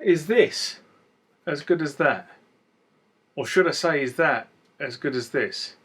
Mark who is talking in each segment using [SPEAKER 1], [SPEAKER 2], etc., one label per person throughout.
[SPEAKER 1] Is this as good as that? Or should I say, is that as good as this?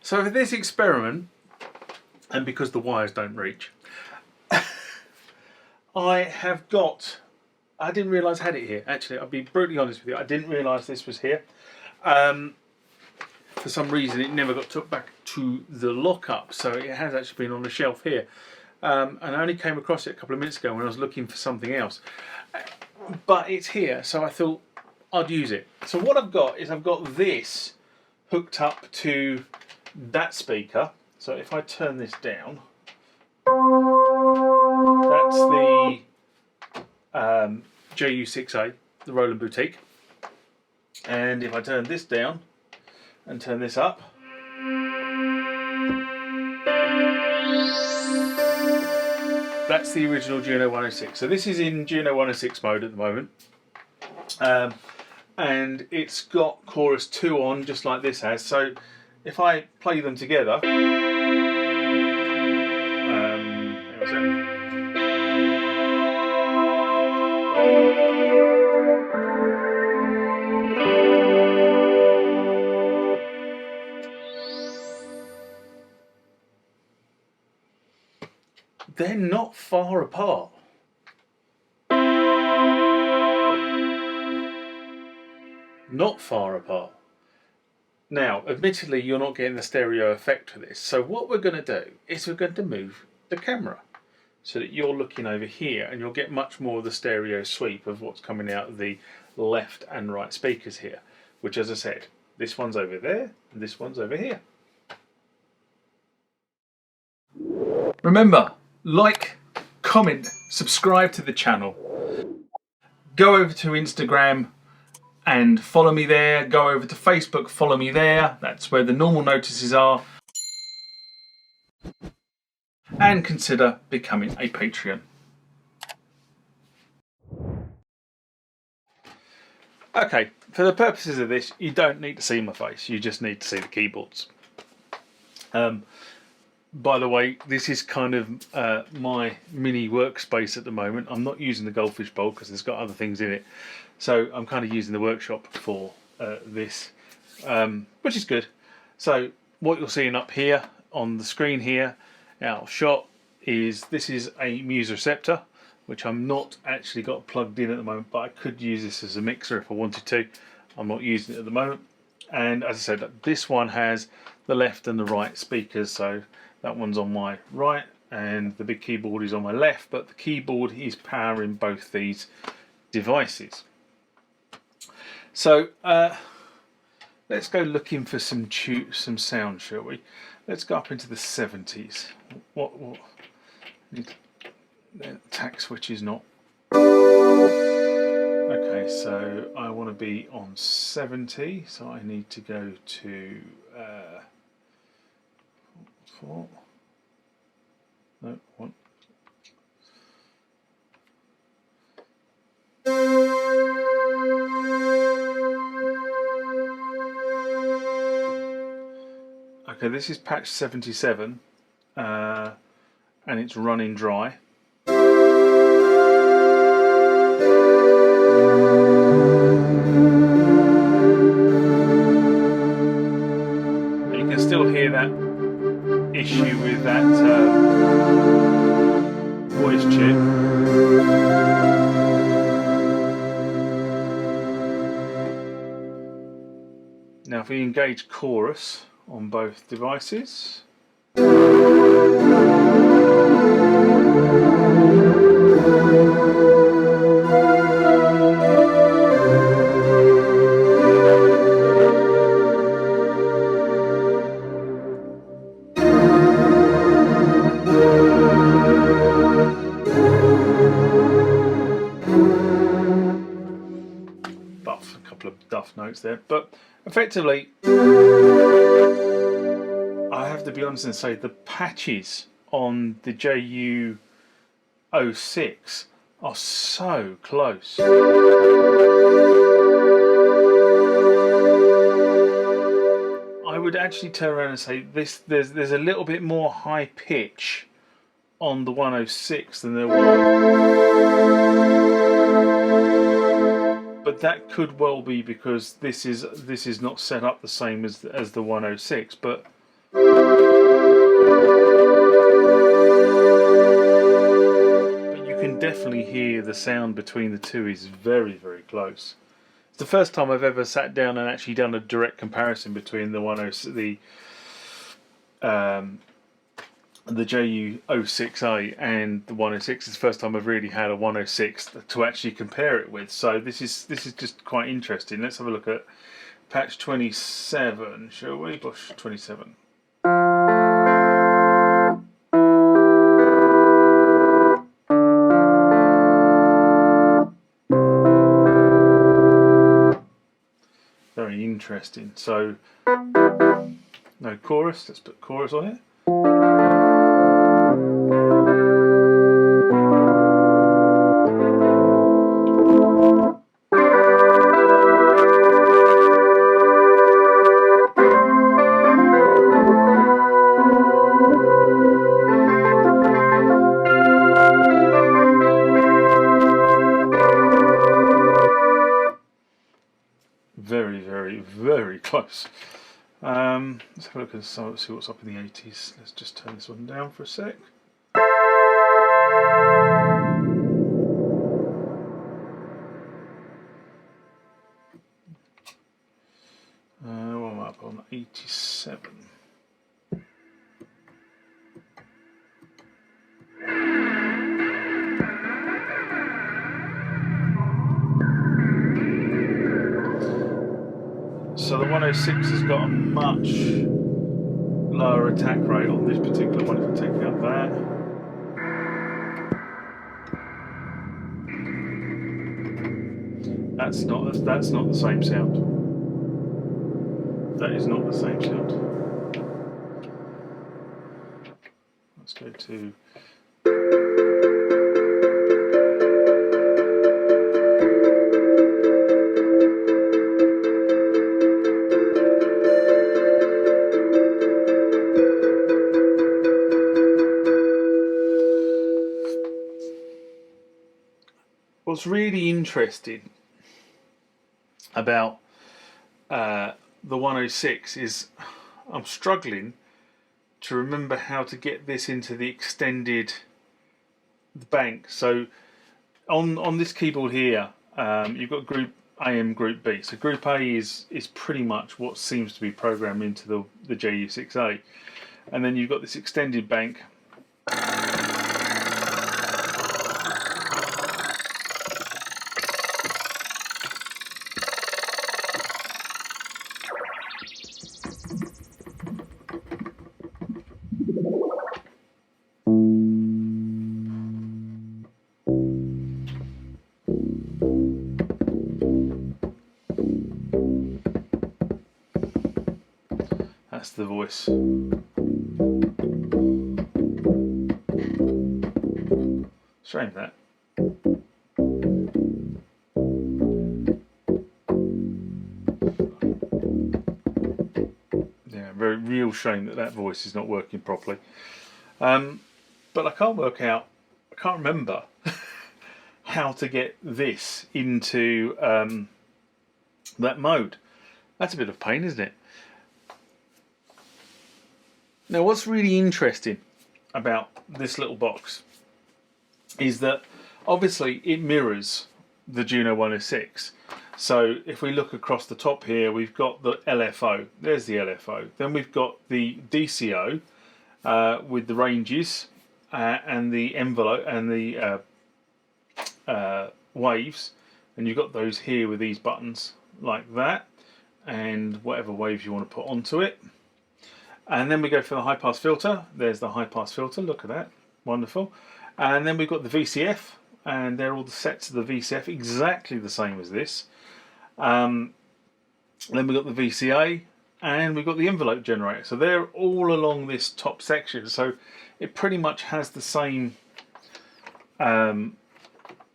[SPEAKER 1] So for this experiment, and because the wires don't reach, I didn't realise I had it here. Actually, I'll be brutally honest with you, I didn't realise this was here. For some reason it never got took back to the lockup, so it has actually been on the shelf here. And I only came across it a couple of minutes ago when I was looking for something else. But it's here, so I thought I'd use it. So what I've got is I've got this hooked up to that speaker. So if I turn this down, that's the JU-06A, the Roland Boutique. And if I turn this down and turn this up, that's the original Juno-106. So this is in Juno-106 mode at the moment. And it's got chorus 2 on, just like this has. So if I play them together, they're not far apart. Not far apart. Now, admittedly, you're not getting the stereo effect for this. So what we're going to do is we're going to move the camera so that you're looking over here and you'll get much more of the stereo sweep of what's coming out of the left and right speakers here, which, as I said, this one's over there and this one's over here. Remember, like, comment, subscribe to the channel. Go over to Instagram and follow me there. Go over to Facebook, follow me there. That's where the normal notices are. And consider becoming a Patreon. Okay, for the purposes of this, you don't need to see my face. You just need to see the keyboards. By the way, this is kind of my mini workspace at the moment. I'm not using the goldfish bowl because it's got other things in it. So I'm kind of using the workshop for this, which is good. So what you're seeing up here on the screen here, out of shot, is this is a Muse receptor, which I'm not actually got plugged in at the moment, but I could use this as a mixer if I wanted to. I'm not using it at the moment. And as I said, this one has the left and the right speakers, so that one's on my right and the big keyboard is on my left, but the keyboard is powering both these devices. So let's go looking for some sound, shall we? Let's go up into the 70s. What the attack switch is not. Okay, so I want to be on 70, so I need to go to 4. No, 1. Okay, this is patch 77, and it's running dry. You can still hear that issue with that voice chip. Now if we engage chorus on both devices, scuff notes there, but effectively I have to be honest and say the patches on the JU-06 are so close. I would actually turn around and say there's a little bit more high pitch on the 106 than there was, but that could well be because this is not set up the same as the 106, but you can definitely hear the sound between the two is very, very close. It's the first time I've ever sat down and actually done a direct comparison between the the JU-06A and the 106. It's the first time I've really had a 106 to actually compare it with. So this is just quite interesting. Let's have a look at patch 27, shall we? Push 27. Very interesting. So no chorus. Let's put chorus on it. Very, very, very close. Let's have a look and see what's up in the 80s. Let's just turn this one down for a sec. What am I up on? 87. So the 106 has got a much lower attack rate on this particular one. If I take out that, that's not the same sound. That is not the same sound. Let's go to. What's really interesting about the 106 is I'm struggling to remember how to get this into the extended bank. So on this keyboard here, you've got Group A and Group B. So Group A is pretty much what seems to be programmed into the JU-06A, and then you've got this extended bank. That's the voice. Strange that. Yeah, very real shame that voice is not working properly. But I can't remember how to get this into that mode. That's a bit of pain, isn't it? Now, what's really interesting about this little box is that obviously it mirrors the Juno-106. So if we look across the top here, we've got the LFO. There's the LFO. Then we've got the DCO with the ranges and the envelope and the waves. And you've got those here with these buttons like that, and whatever waves you want to put onto it. And then we go for the high pass filter. There's the high pass filter, look at that, wonderful. And then we've got the VCF, and they're all the sets of the VCF, exactly the same as this. Then we've got the VCA, and we've got the envelope generator. So they're all along this top section. So it pretty much has the same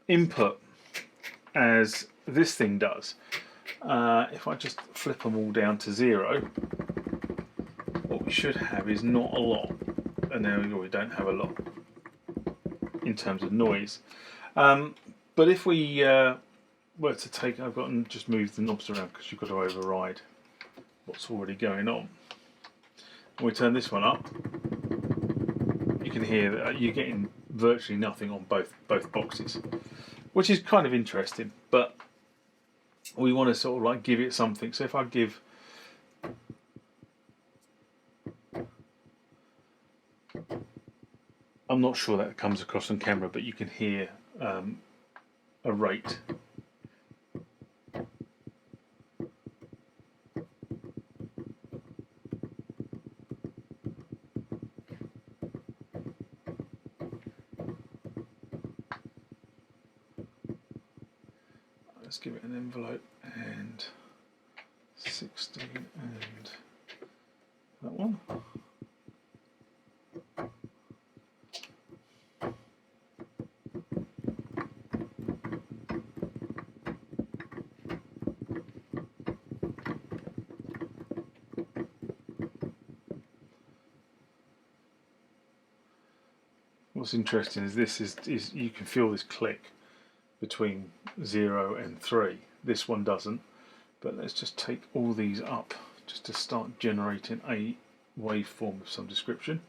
[SPEAKER 1] input as this thing does. If I just flip them all down to 0, what we should have is not a lot. And there we go, we don't have a lot in terms of noise. But if we were to take, I've got to just move the knobs around because you've got to override what's already going on. When we turn this one up, you can hear that you're getting virtually nothing on both boxes, which is kind of interesting, but we want to sort of like give it something. So if I give I'm not sure that comes across on camera, but you can hear a rate. Let's give it an envelope and 16 and that one. What's interesting is this is you can feel this click between 0 and 3. This one doesn't, but let's just take all these up just to start generating a waveform of some description.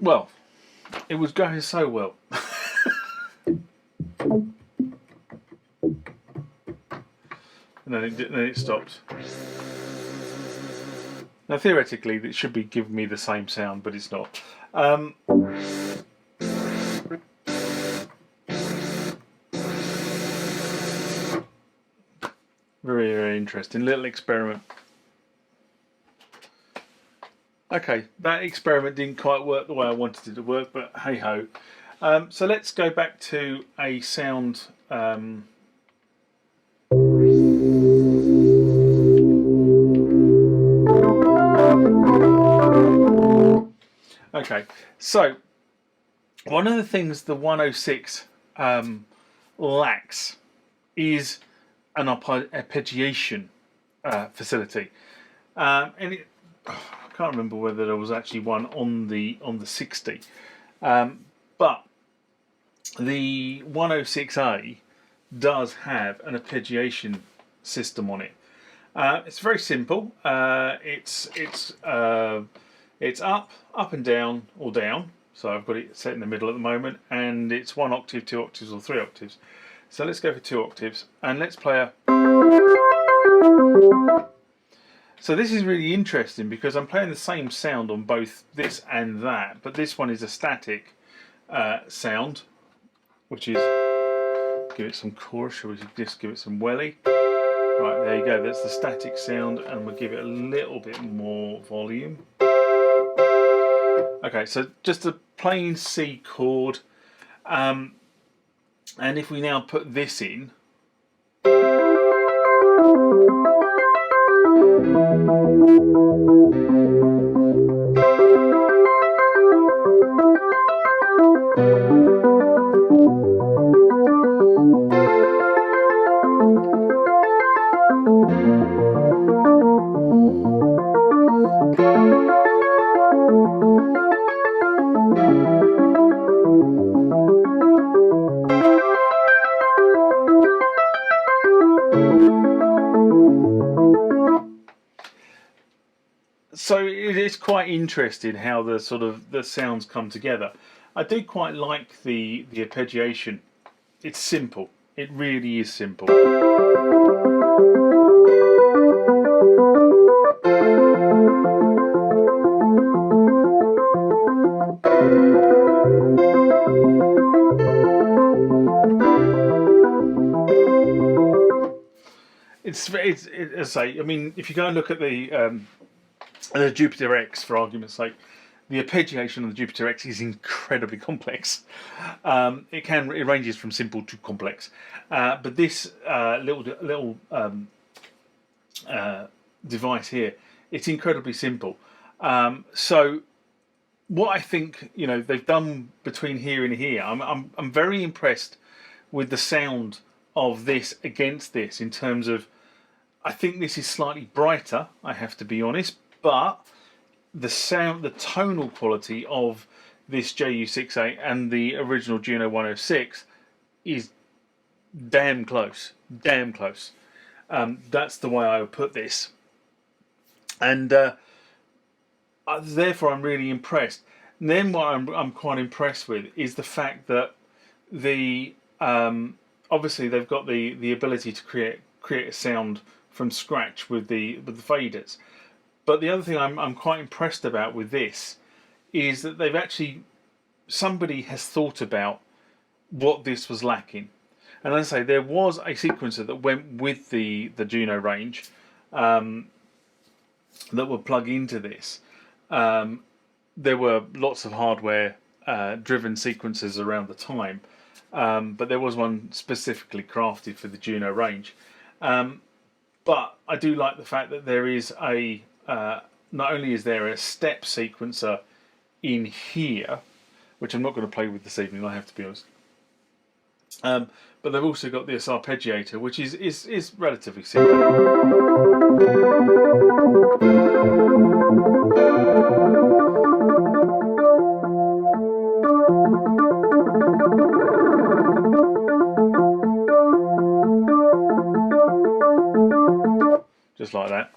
[SPEAKER 1] Well, it was going so well. And then it stopped. Now theoretically it should be giving me the same sound, but it's not. Very, very interesting little experiment. Okay, that experiment didn't quite work the way I wanted it to work, but hey ho. So let's go back to a sound. Okay, so one of the things the 106 lacks is an arpeggiation facility, and I can't remember whether there was actually one on the 60, but the 106A does have an arpeggiation system on it. It's very simple. It's up and down, or down. So I've got it set in the middle at the moment, and it's 1 octave, 2 octaves, or 3 octaves. So let's go for 2 octaves, and let's play a. So this is really interesting because I'm playing the same sound on both this and that, but this one is a static sound, which is, give it some chorus, shall we just give it some welly? Right, there you go, that's the static sound, and we'll give it a little bit more volume. Okay, so just a plain C chord, and if we now put this in, so it is quite interesting how the sort of the sounds come together. I do quite like the arpeggiation. It's simple. It really is simple. It's as I say, I mean, if you go and look at the Jupiter X, for argument's sake, the arpeggiation of the Jupiter X is incredibly complex. It ranges from simple to complex, but this little device here, it's incredibly simple. So what I think, you know, they've done between here and here, I'm very impressed with the sound of this against this, in terms of, I think this is slightly brighter, I have to be honest, but the sound, the tonal quality of this JU-06A and the original Juno-106 is damn close, damn close. That's the way I would put this, and therefore I'm really impressed. And then what I'm quite impressed with is the fact that the obviously they've got the ability to create a sound from scratch with the faders. But the other thing I'm quite impressed about with this is that they've actually, somebody has thought about what this was lacking. And as I say, there was a sequencer that went with the Juno range that would plug into this. There were lots of hardware driven sequencers around the time, but there was one specifically crafted for the Juno range. But I do like the fact that there is a not only is there a step sequencer in here, which I'm not going to play with this evening, I have to be honest, but they've also got this arpeggiator, which is relatively simple. Just like that.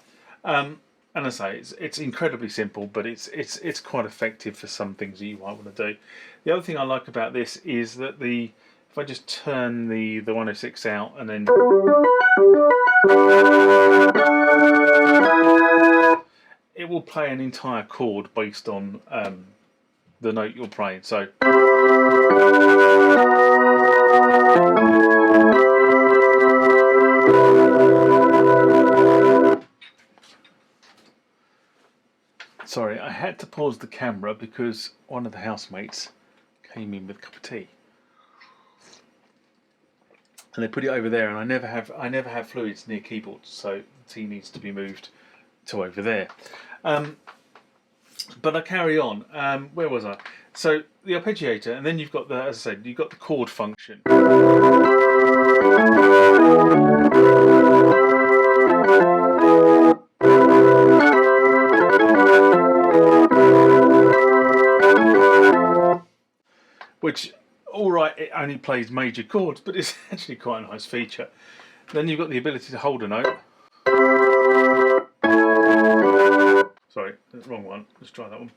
[SPEAKER 1] And I say it's incredibly simple, but it's quite effective for some things that you might want to do. The other thing I like about this is that if I just turn the 106 out and then it will play an entire chord based on the note you're playing. So sorry, I had to pause the camera because one of the housemates came in with a cup of tea, and they put it over there. And I never have fluids near keyboards, so the tea needs to be moved to over there. But I carry on. Where was I? So the arpeggiator, and then you've got the, as I said, you've got the chord function. Which, all right, it only plays major chords, but it's actually quite a nice feature. Then you've got the ability to hold a note. Sorry, wrong one. Let's try that one.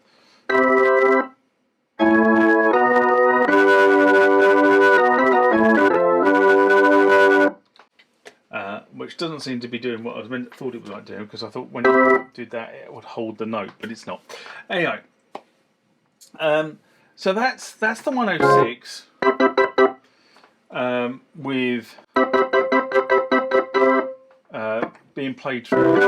[SPEAKER 1] which doesn't seem to be doing what I thought it was like doing, because I thought when it did that it would hold the note, but it's not. Anyway, so that's the 106 with being played through.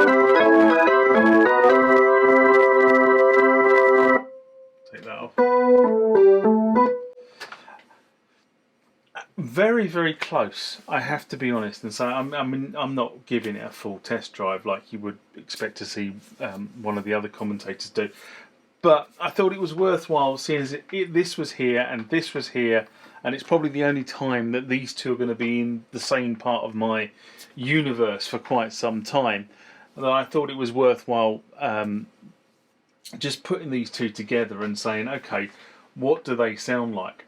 [SPEAKER 1] Take that off. Very, very close, I have to be honest, and so I'm not giving it a full test drive like you would expect to see one of the other commentators do, but I thought it was worthwhile, seeing as this was here and this was here, and it's probably the only time that these two are going to be in the same part of my universe for quite some time, that I thought it was worthwhile just putting these two together and saying, okay, what do they sound like?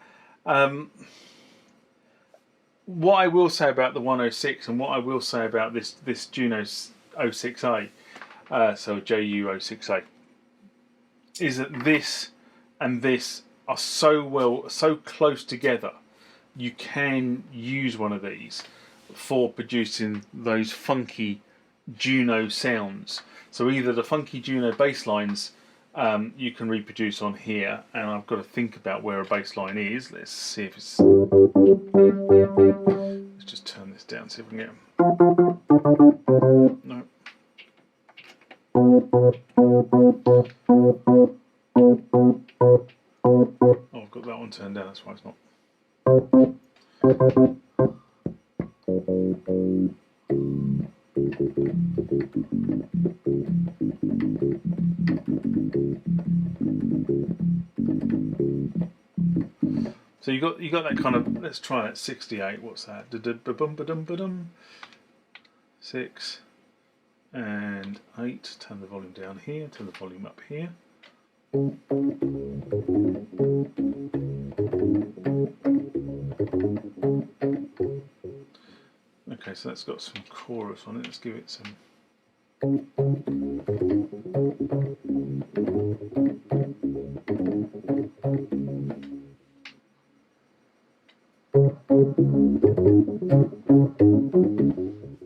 [SPEAKER 1] What I will say about the 106 and what I will say about this Juno-106A, so JU-06A, is that this and this are so close together, you can use one of these for producing those funky Juno sounds. So either the funky Juno bass lines you can reproduce on here, and I've got to think about where a bass line is. Let's see if it's... Let's just turn this down, see if we can get them. No. Oh, I've got that one turned down, that's why it's not. So you got that kind of, let's try that 68. What's that? Ba-dum-ba-dum. 6 and 8. Turn the volume down here. Turn the volume up here. Okay, so that's got some chorus on it. Let's give it some.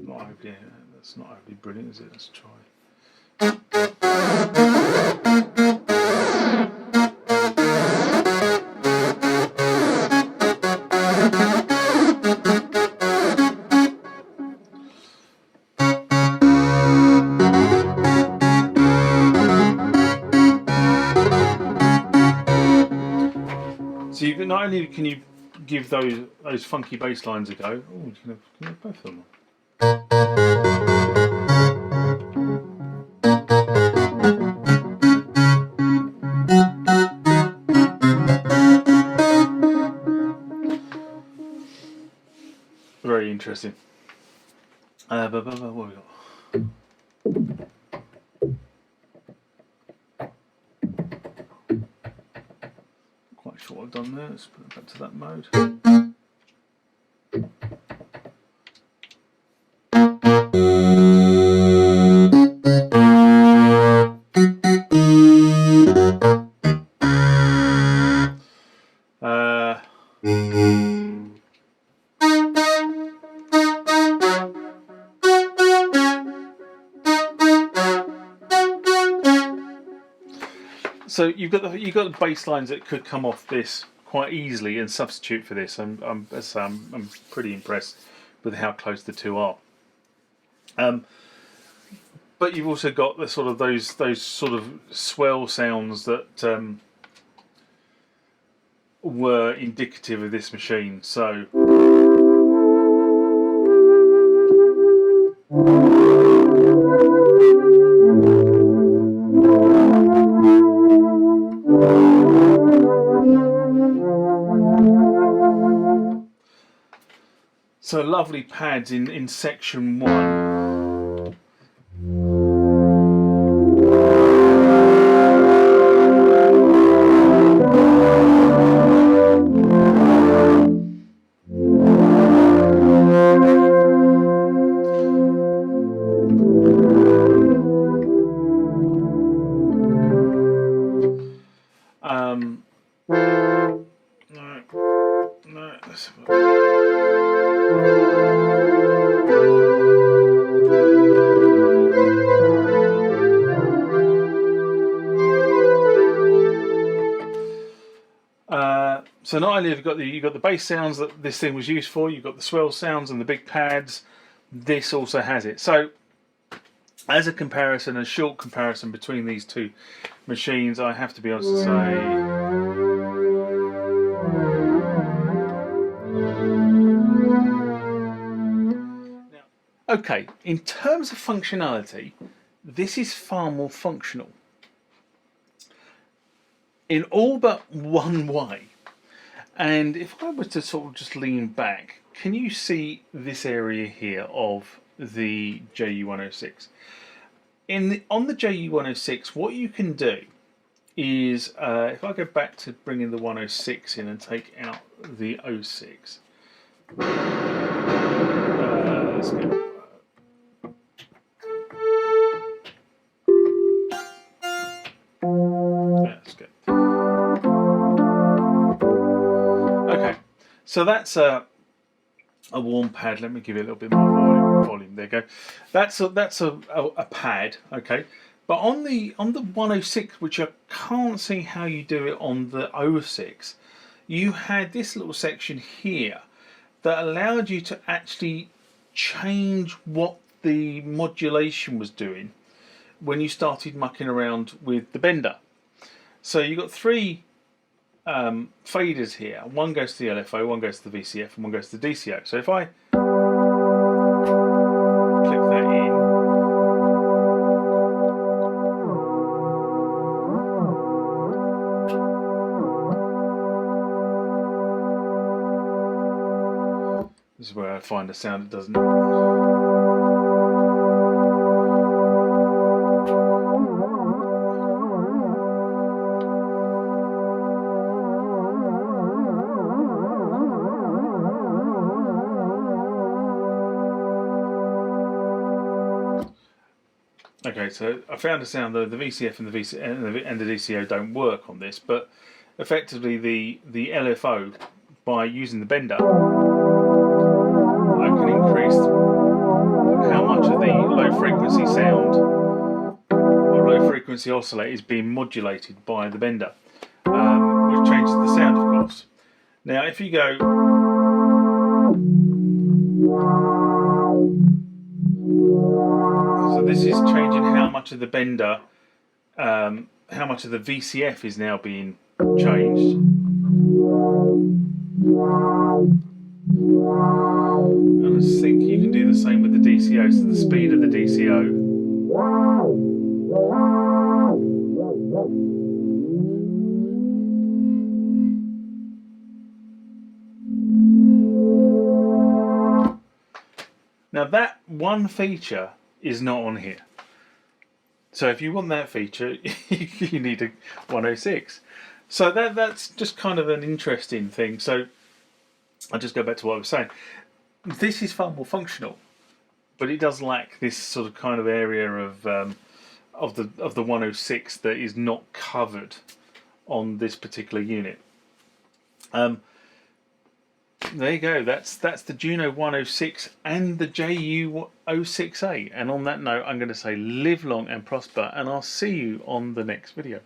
[SPEAKER 1] Not overly, that's not overly brilliant, is it? Let's try. So you can, not only can you give those funky bass lines a go. Oh, you can have both of them. Very interesting. What have we got? Quite sure what I've done there. Let's put it back to that mode. So you've got the bass lines that could come off this quite easily and substitute for this. I'm pretty impressed with how close the two are. But you've also got the sort of those sort of swell sounds that were indicative of this machine. So. So lovely pads in section 1. No, let's have a look. So not only have you got the bass sounds that this thing was used for, you've got the swell sounds and the big pads. This also has it. So as a comparison, a short comparison between these two machines, I have to be honest to say, okay, in terms of functionality, this is far more functional in all but one way. And if I were to sort of just lean back, can you see this area here of the JU-106? On the JU-106, what you can do is, if I go back to bringing the 106 in and take out the 06, let's go. That's good. Okay, so that's a warm pad. Let me give it a little bit more volume. There you go. That's a pad. Okay, but on the 106, which I can't see how you do it on the 06, you had this little section here that allowed you to actually change what the modulation was doing when you started mucking around with the bender. So you've got three faders here. One goes to the LFO, one goes to the VCF, and one goes to the DCO. So if I click that in, this is where I find a sound that doesn't. Okay, so I found a sound that the VCF and the DCO don't work on this, but effectively the LFO, by using the bender, I can increase how much of the low frequency sound or low frequency oscillator is being modulated by the bender, which changes the sound, of course. Now, if you go, so this is changing how much of the bender, how much of the VCF is now being changed. And I think you can do the same with the DCO, so the speed of the DCO. Now that one feature is not on here. So if you want that feature, you need a 106. So that's just kind of an interesting thing. So I'll just go back to what I was saying. This is far more functional, but it does lack this sort of kind of area of the 106 that is not covered on this particular unit. There you go. That's the Juno-106 and the JU-06A. And on that note, I'm going to say live long and prosper, and I'll see you on the next video.